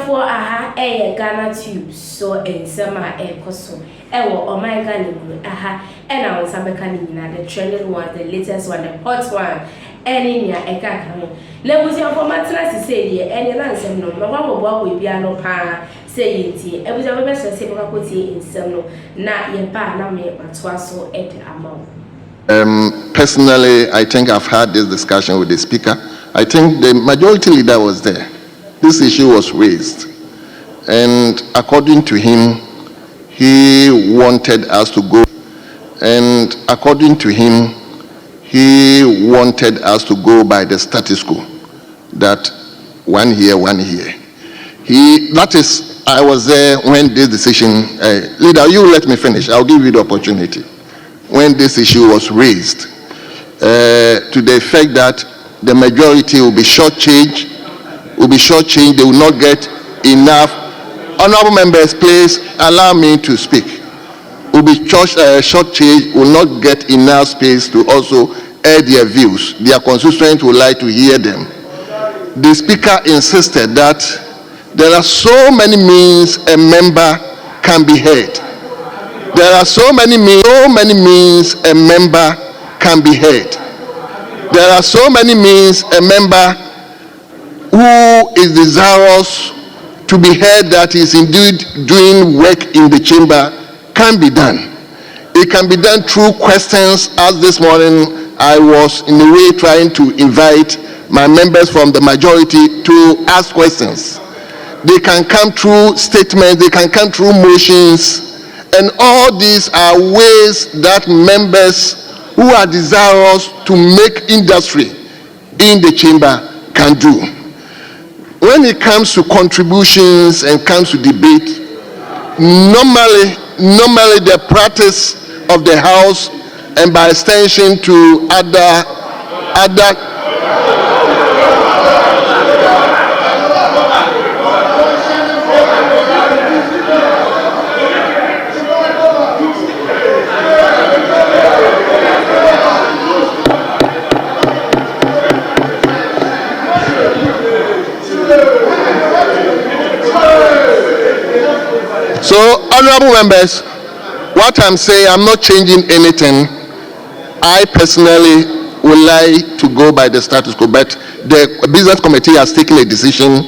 for aha Ghanatube so in summer koso oh my god aha and I was the trending one, the latest one, the hot one, and in your eka Lebusian for Matras say any answer no what will be no pa say it I was a best say in some not your pa na me but so at amount. Personally, I think I've had this discussion with the speaker. I think the majority leader was there. This issue was raised, and according to him, he wanted us to go. And according to him, he wanted us to go by the status quo, that 1 year, 1 year. That is, I was there when this decision. Leader, you let me finish. I'll give you the opportunity. When this issue was raised, to the effect that the majority will be shortchanged, they will not get enough. Honorable members, please allow me to speak. Will be shortchanged, will not get enough space to also air their views. Their constituents would like to hear them. The speaker insisted that there are so many means a member can be heard. There are so many means a member can be heard. There are so many means a member who is desirous to be heard that is indeed doing work in the chamber can be done. It can be done through questions, as this morning I was in a way trying to invite my members from the majority to ask questions. They can come through statements, they can come through motions, and all these are ways that members who are desirous to make industry in the chamber can do. When it comes to contributions and comes to debate, normally the practice of the House and by extension to other So, honorable members, what I'm saying, I'm not changing anything. I personally would like to go by the status quo, but the business committee has taken a decision.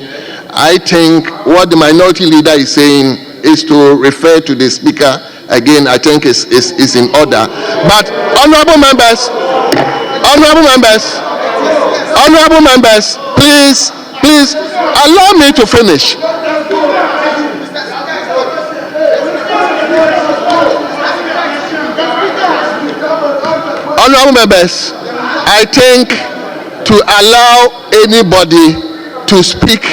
I think what the minority leader is saying is to refer to the speaker again. I think is in order. But honorable members, please allow me to finish. Honorable members, I think to allow anybody to speak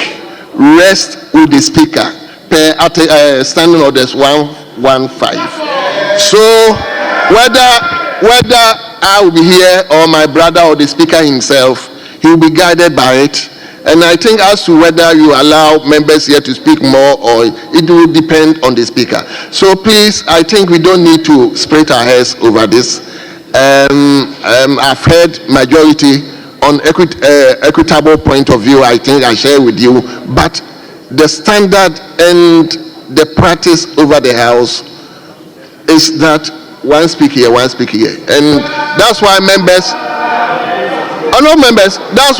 rests with the speaker per standing orders 115. So whether I will be here or my brother or the speaker himself, he will be guided by it. And I think as to whether you allow members here to speak more or it will depend on the speaker. So please, I think we don't need to split our heads over this. I've heard majority on equitable point of view. I think I share with you, but the standard and the practice over the House is that one speak here, and that's why members, honorable members, that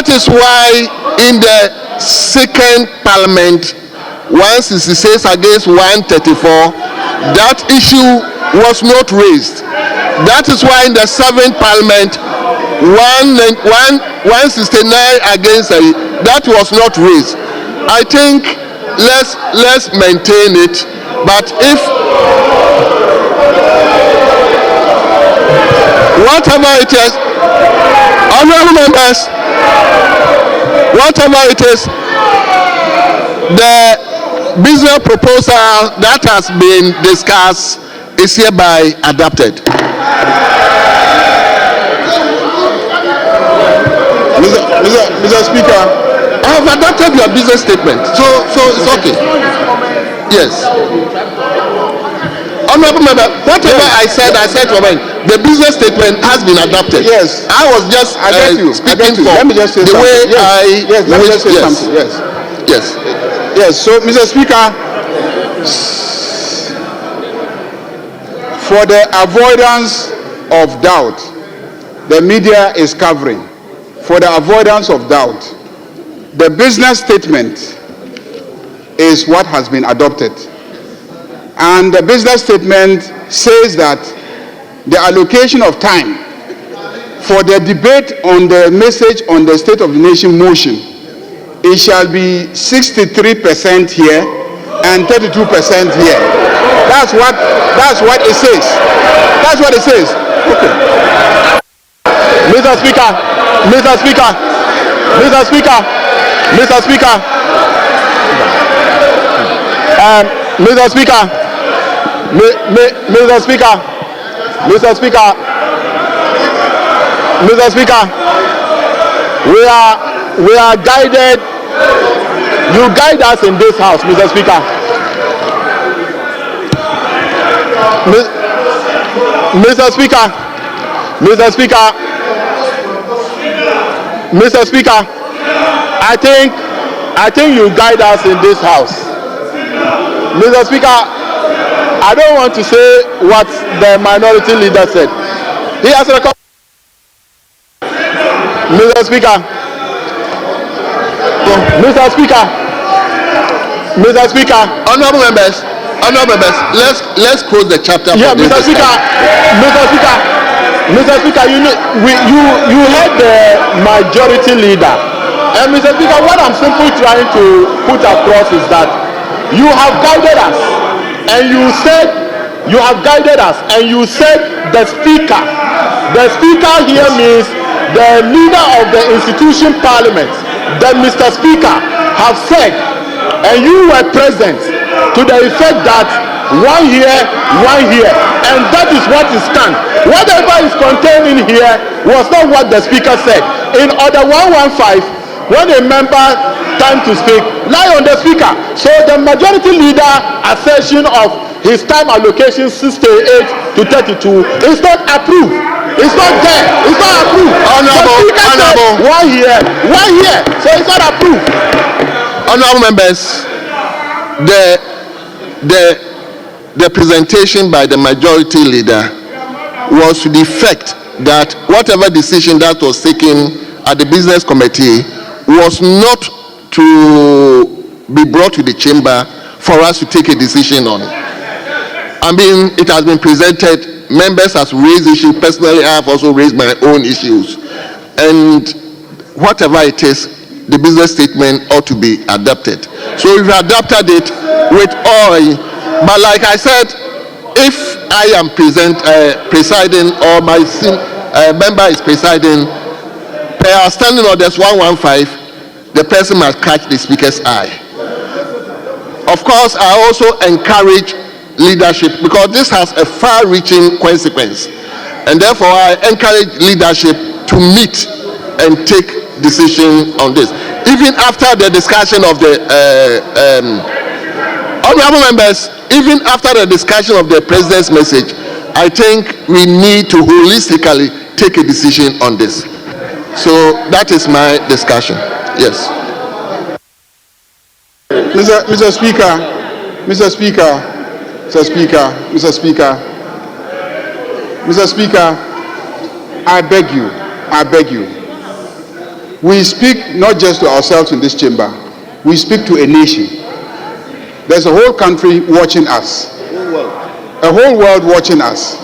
is why in the second parliament, 166 against 134, that issue was not raised. That is why in the 7th parliament, 169 against that was not raised. I think let's maintain it. But if whatever it is, honorable members, whatever it is, the business proposal that has been discussed is hereby adopted. Mr. Speaker, I have adopted your business statement, so it's okay. Yes. Honorable member, whatever I said for me. The business statement has been adopted. Yes. I was just speaking for Let me just say the something. way Yes, let me just say something. Yes. Yes. Yes. So, Mr. Speaker, for the avoidance of doubt, the media is covering. For the avoidance of doubt, the business statement is what has been adopted. And the business statement says that the allocation of time for the debate on the message on the State of the Nation motion, it shall be 63% here and 32% here. That's what it says. That's what it says. Okay. Mr. Speaker, Mr. Speaker, Mr. Speaker, Mr. Speaker, Mr. Speaker, Mr. Speaker, Mr. Speaker, Mr. Speaker, we are guided. You guide us in this house, Mr. Speaker. Mr. Speaker, Mr. Speaker, Mr. Speaker, I think you guide us in this house. Mr. Speaker, I don't want to say what the minority leader said. He has recorded. Mr. Speaker, Mr. Speaker, Mr. Speaker, Honorable members, let's close the chapter. Yeah, Mr. Speaker, Mr. Speaker, Mr. Speaker, you heard the majority leader, and Mr. Speaker, what I'm simply trying to put across is that you have guided us, and you said the speaker here means the leader of the institution Parliament, that Mr. Speaker have said, and you were present, to the effect that one here, and that is what is stand. Whatever is contained in here was not what the speaker said. In order 115, when a member time to speak, lie on the speaker. So the majority leader assertion of his time allocation 68 to 32 is not approved. It's not there. It's not approved. Honorable. One here. So it's not approved. Honorable members, the presentation by the majority leader was to the effect that whatever decision that was taken at the business committee was not to be brought to the chamber for us to take a decision on. I mean, it has been presented. Members have raised issues. Personally, I have also raised my own issues. And whatever it is, the business statement ought to be adopted. So we've adopted it with all. But like I said, if I am presiding or my member is presiding, per our standing orders 115, the person must catch the speaker's eye. Of course, I also encourage leadership because this has a far-reaching consequence, and therefore I encourage leadership to meet and take decision on this. Even after the discussion of the honorable members, even after the discussion of the president's message, I think we need to holistically take a decision on this. So that is my discussion. Yes. Mr. Speaker, I beg you. We speak not just to ourselves in this chamber, we speak to a nation. There's a whole country watching us, a whole world watching us.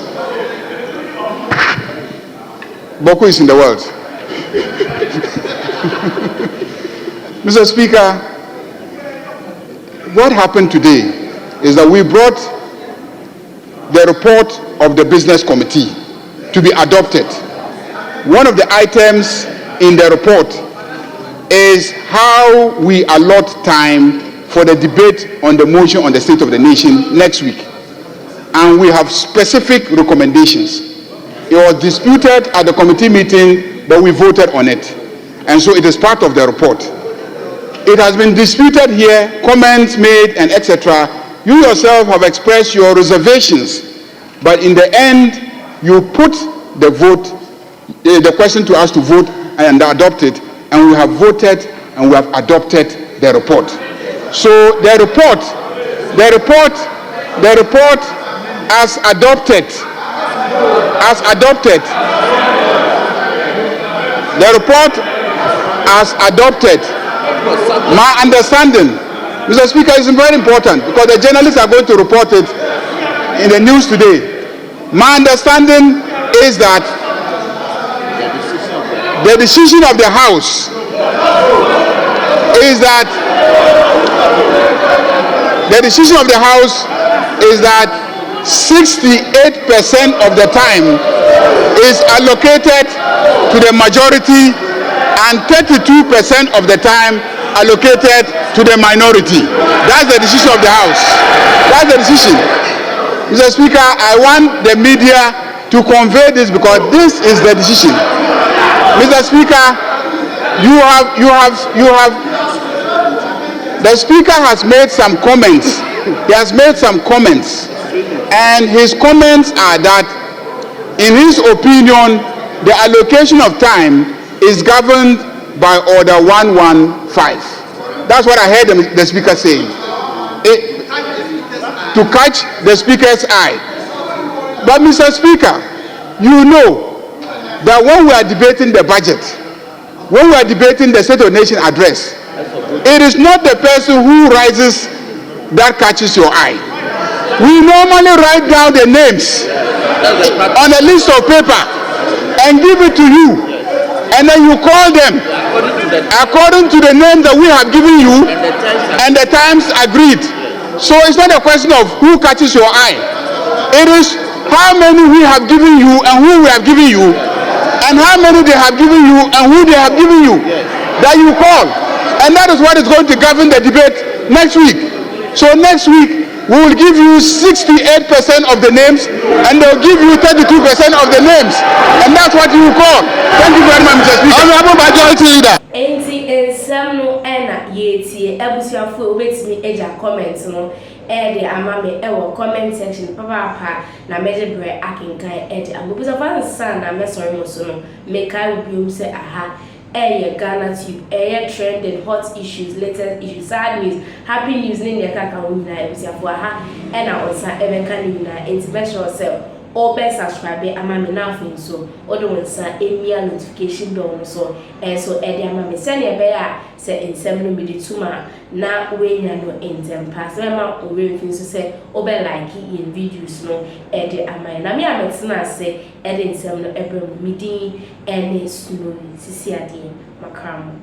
Boku is in the world. Mr. Speaker, what happened today is that we brought the report of the business committee to be adopted. One of the items in the report is how we allot time for the debate on the motion on the State of the Nation next week. And we have specific recommendations. It was disputed at the committee meeting, but we voted on it. And so it is part of the report. It has been disputed here, comments made, and etc. you yourself have expressed your reservations, but in the end, you put the vote, the question to us to vote and adopt it, and we have voted and we have adopted the report. So the report as adopted, the report as adopted. My understanding, Mr. Speaker, is very important because the journalists are going to report it in the news today. My understanding is that the decision of the House is that 68% of the time is allocated to the majority and 32% of the time allocated to the minority. That's the decision of the House. That's the decision. Mr. Speaker, I want the media to convey this because this is the decision. Mr. Speaker, the Speaker has made some comments. He has made some comments, and his comments are that, in his opinion, the allocation of time is governed by Order 115. That's what I heard the Speaker saying. To catch the Speaker's eye. But Mr. Speaker, you know that when we are debating the budget, when we are debating the State of the Nation address, it is not the person who rises that catches your eye. We normally write down the names on a list of paper and give it to you, and then you call them according to the name that we have given you and the times agreed. So it's not a question of who catches your eye. It is how many we have given you and who we have given you, and how many they have given you and who they have given you, that you call. And that is what is going to govern the debate next week. So next week, we will give you 68% of the names, and they'll give you 32% of the names. And that's what you will call. Thank you very much, Mr. Speaker. Honorable Majority Leader. Some no ena yeti ebusuafo obetimi eja comment no de amame ewo comment section papa na meje bre akinkan de agobusafa nsan na mesori mo so no make I will say aha Ghanatube trending hot issues, latest issues, sad news, happy news ni kaka wona ebusuafo aha ena onsa ebenka ni na intimation self open subscribe amame na afin so odo wonsa emia notification bell so so e dey amame se na be ya se ensem no me tuma na we nya no entem pass ma o we fin so se obe like in videos no e dey amame na me ametina se e dey ensem no ebrem midin ene snow sisi ade makram